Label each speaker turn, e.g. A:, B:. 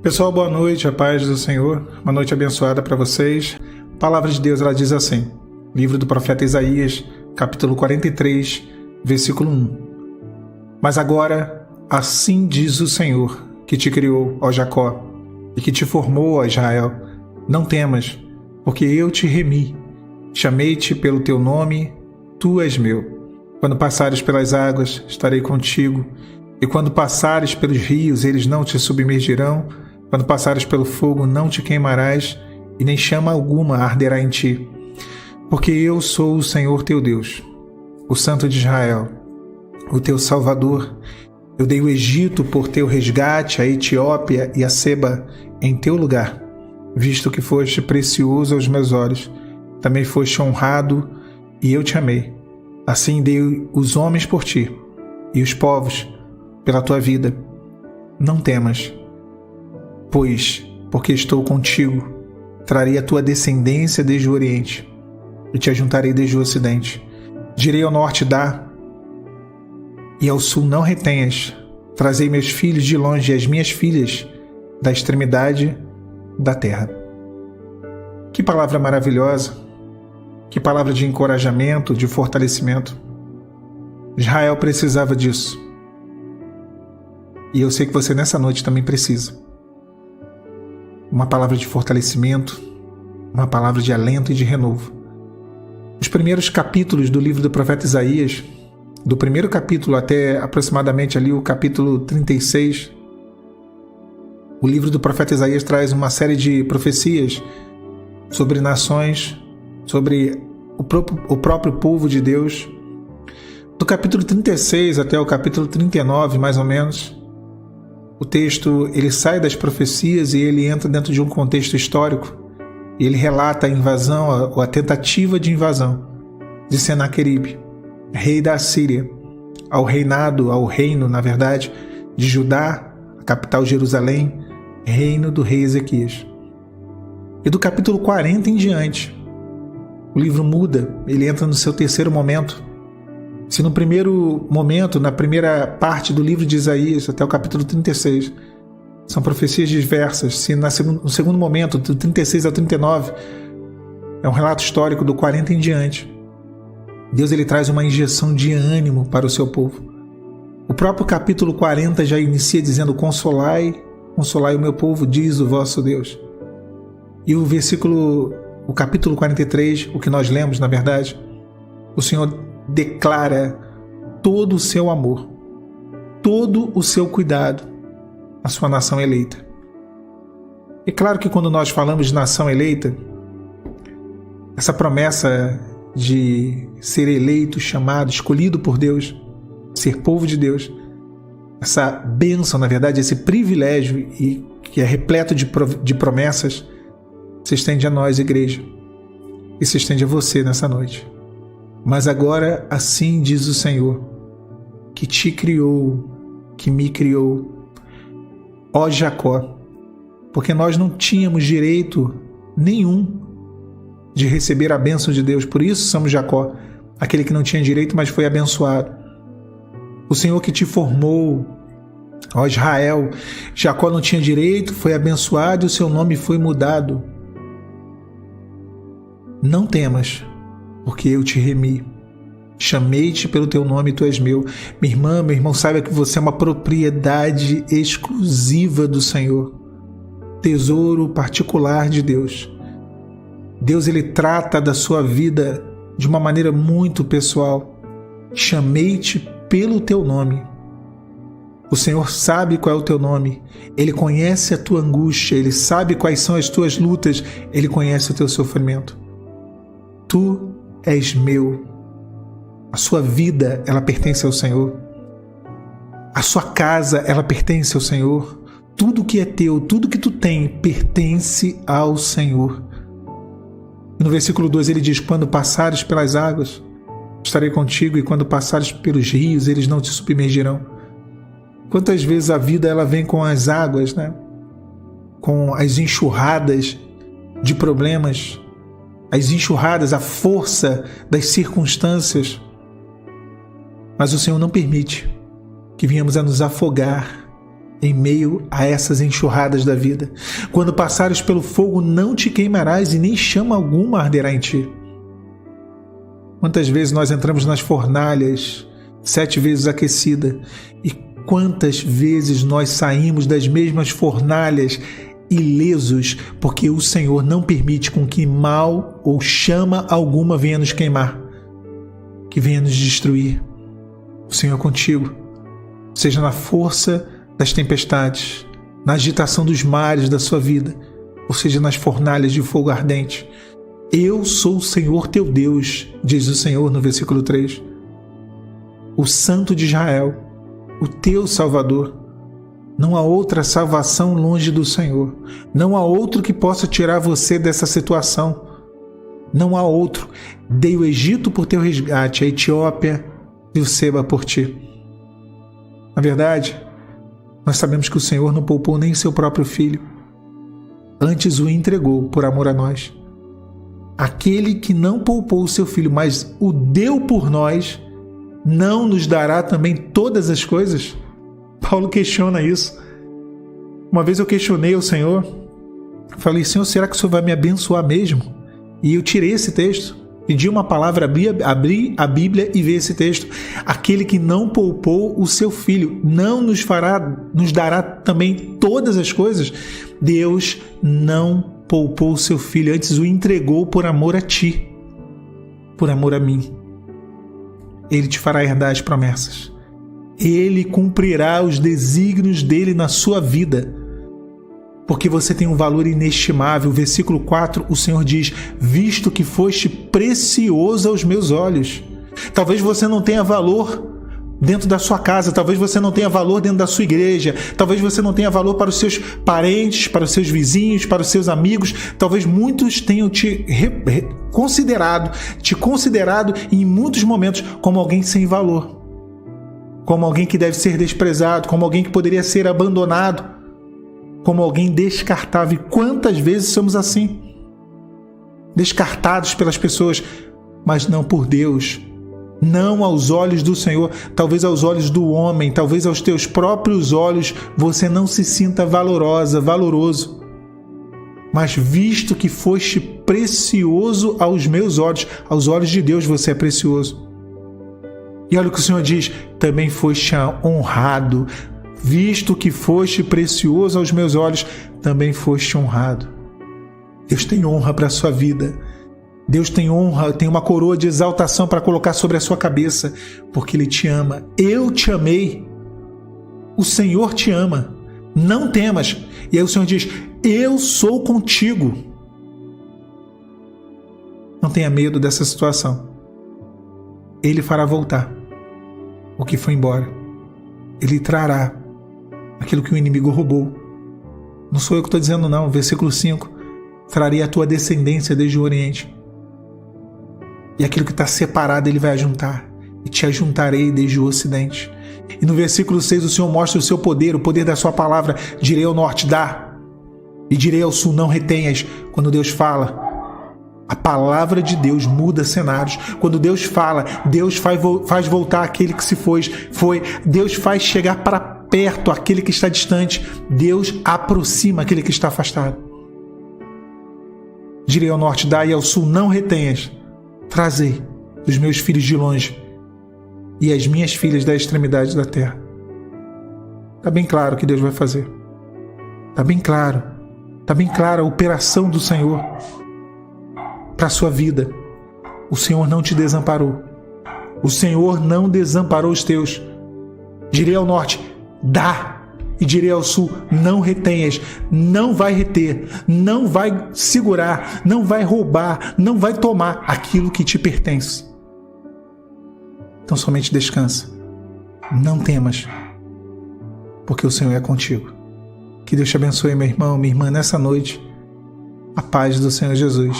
A: Pessoal, boa noite, a paz do Senhor, uma noite abençoada para vocês. A palavra de Deus, ela diz assim, livro do profeta Isaías, capítulo 43, versículo 1. Mas agora, assim diz o Senhor, que te criou, ó Jacó, e que te formou, ó Israel, não temas, porque eu te remi, chamei-te pelo teu nome, tu és meu. Quando passares pelas águas, estarei contigo, e quando passares pelos rios, eles não te submergirão. Quando passares pelo fogo, não te queimarás, e nem chama alguma arderá em ti. Porque eu sou o Senhor teu Deus, o Santo de Israel, o teu Salvador. Eu dei o Egito por teu resgate, a Etiópia e a Seba em teu lugar, visto que foste precioso aos meus olhos. Também foste honrado, e eu te amei. Assim dei os homens por ti, e os povos pela tua vida. Não temas, porque estou contigo, trarei a tua descendência desde o Oriente, e te ajuntarei desde o Ocidente. Direi ao norte, dá, e ao sul não retenhas. Trazei meus filhos de longe e as minhas filhas da extremidade da terra. Que palavra maravilhosa, que palavra de encorajamento, de fortalecimento. Israel precisava disso. E eu sei que você nessa noite também precisa. Uma palavra de fortalecimento, uma palavra de alento e de renovo. Os primeiros capítulos do livro do profeta Isaías, do primeiro capítulo até aproximadamente ali o capítulo 36, o livro do profeta Isaías traz uma série de profecias sobre nações, sobre o próprio povo de Deus. Do capítulo 36 até o capítulo 39, mais ou menos, o texto ele sai das profecias e ele entra dentro de um contexto histórico. E ele relata a invasão, ou a tentativa de invasão de Senaqueribe, rei da Assíria, ao reino, na verdade, de Judá, a capital Jerusalém, reino do rei Ezequias. E do capítulo 40 em diante, o livro muda, ele entra no seu terceiro momento. Se no primeiro momento, na primeira parte do livro de Isaías, até o capítulo 36, são profecias diversas, se no segundo momento, do 36 ao 39, é um relato histórico do 40 em diante, Deus ele traz uma injeção de ânimo para o seu povo. O próprio capítulo 40 já inicia dizendo: consolai o meu povo, diz o vosso Deus. E o capítulo 43, o que nós lemos, na verdade, o Senhor declara todo o seu amor, todo o seu cuidado à sua nação eleita. É claro que quando nós falamos de nação eleita, essa promessa de ser eleito, chamado, escolhido por Deus, ser povo de Deus, essa bênção, na verdade, esse privilégio e que é repleto de promessas, se estende a nós, igreja, e se estende a você nessa noite. Mas agora assim diz o Senhor, que te criou, que me criou, ó Jacó, porque nós não tínhamos direito nenhum de receber a bênção de Deus, por isso somos Jacó, aquele que não tinha direito, mas foi abençoado. O Senhor que te formou, ó Israel, Jacó não tinha direito, foi abençoado e o seu nome foi mudado. Não temas, porque eu te remi, chamei-te pelo teu nome e tu és meu. Minha irmã, meu irmão, saiba que você é uma propriedade exclusiva do Senhor, tesouro particular de Deus. Deus ele trata da sua vida de uma maneira muito pessoal. Chamei-te pelo teu nome. O Senhor sabe qual é o teu nome, Ele conhece a tua angústia, Ele sabe quais são as tuas lutas, Ele conhece o teu sofrimento. Tu és meu. A sua vida, ela pertence ao Senhor. A sua casa, ela pertence ao Senhor. Tudo que é teu, tudo que tu tem, pertence ao Senhor. E no versículo 2 ele diz: quando passares pelas águas, estarei contigo, e quando passares pelos rios, eles não te submergirão. Quantas vezes a vida ela vem com as águas, né? Com as enxurradas de problemas, as enxurradas, a força das circunstâncias. Mas o Senhor não permite que venhamos a nos afogar em meio a essas enxurradas da vida. Quando passares pelo fogo, não te queimarás e nem chama alguma arderá em ti. Quantas vezes nós entramos nas fornalhas 7 vezes aquecida, e quantas vezes nós saímos das mesmas fornalhas ilesos, porque o Senhor não permite com que mal ou chama alguma venha nos queimar, que venha nos destruir. O Senhor é contigo, seja na força das tempestades, na agitação dos mares da sua vida, ou seja, nas fornalhas de fogo ardente. Eu sou o Senhor teu Deus, diz o Senhor no versículo 3. O Santo de Israel, o teu Salvador. Não há outra salvação longe do Senhor. Não há outro que possa tirar você dessa situação. Não há outro. Dei o Egito por teu resgate, a Etiópia e o Seba por ti. Na verdade, nós sabemos que o Senhor não poupou nem seu próprio filho. Antes o entregou por amor a nós. Aquele que não poupou o seu filho, mas o deu por nós, não nos dará também todas as coisas? Paulo questiona isso. Uma vez eu questionei ao Senhor, falei: Senhor, será que o Senhor vai me abençoar mesmo? E eu tirei esse texto, pedi uma palavra, abri a Bíblia e vi esse texto. Aquele que não poupou o seu filho, não nos dará também todas as coisas? Deus não poupou o seu filho, antes o entregou por amor a ti, por amor a mim. Ele te fará herdar as promessas. Ele cumprirá os desígnios dele na sua vida, porque você tem um valor inestimável. Versículo 4, o Senhor diz: visto que foste precioso aos meus olhos. Talvez você não tenha valor dentro da sua casa, talvez você não tenha valor dentro da sua igreja, talvez você não tenha valor para os seus parentes, para os seus vizinhos, para os seus amigos. Talvez muitos tenham te considerado em muitos momentos como alguém sem valor, como alguém que deve ser desprezado, como alguém que poderia ser abandonado, como alguém descartável. E quantas vezes somos assim, descartados pelas pessoas, mas não por Deus. Não aos olhos do Senhor, talvez aos olhos do homem, talvez aos teus próprios olhos você não se sinta valoroso. Mas visto que foste precioso aos meus olhos, aos olhos de Deus você é precioso. E olha o que o Senhor diz: também foste honrado. Visto que foste precioso aos meus olhos, também foste honrado. Deus tem honra para a sua vida. Deus tem honra, tem uma coroa de exaltação para colocar sobre a sua cabeça, porque Ele te ama. Eu te amei. O Senhor te ama. Não temas. E aí o Senhor diz: eu sou contigo. Não tenha medo dessa situação. Ele fará voltar o que foi embora. Ele trará aquilo que o inimigo roubou. Não sou eu que estou dizendo, não. Versículo 5. Trarei a tua descendência desde o Oriente. E aquilo que está separado Ele vai ajuntar. E te ajuntarei desde o Ocidente. E no versículo 6 o Senhor mostra o seu poder, o poder da sua palavra. Direi ao norte: dá. E direi ao sul: não retenhas. Quando Deus fala, a palavra de Deus muda cenários. Quando Deus fala, Deus faz voltar aquele que se foi. Deus faz chegar para perto aquele que está distante. Deus aproxima aquele que está afastado. Direi ao norte: dá, e ao sul: não retenhas. Trazei os meus filhos de longe e as minhas filhas da extremidade da terra. Está bem claro o que Deus vai fazer. Está bem claro. Está bem clara a operação do Senhor para a sua vida. O Senhor não te desamparou. O Senhor não desamparou os teus. Direi ao norte: dá. E direi ao sul: não retenhas. Não vai reter, não vai segurar, não vai roubar, não vai tomar aquilo que te pertence. Então somente descansa. Não temas, porque o Senhor é contigo. Que Deus te abençoe, meu irmão, minha irmã, nessa noite. A paz do Senhor Jesus.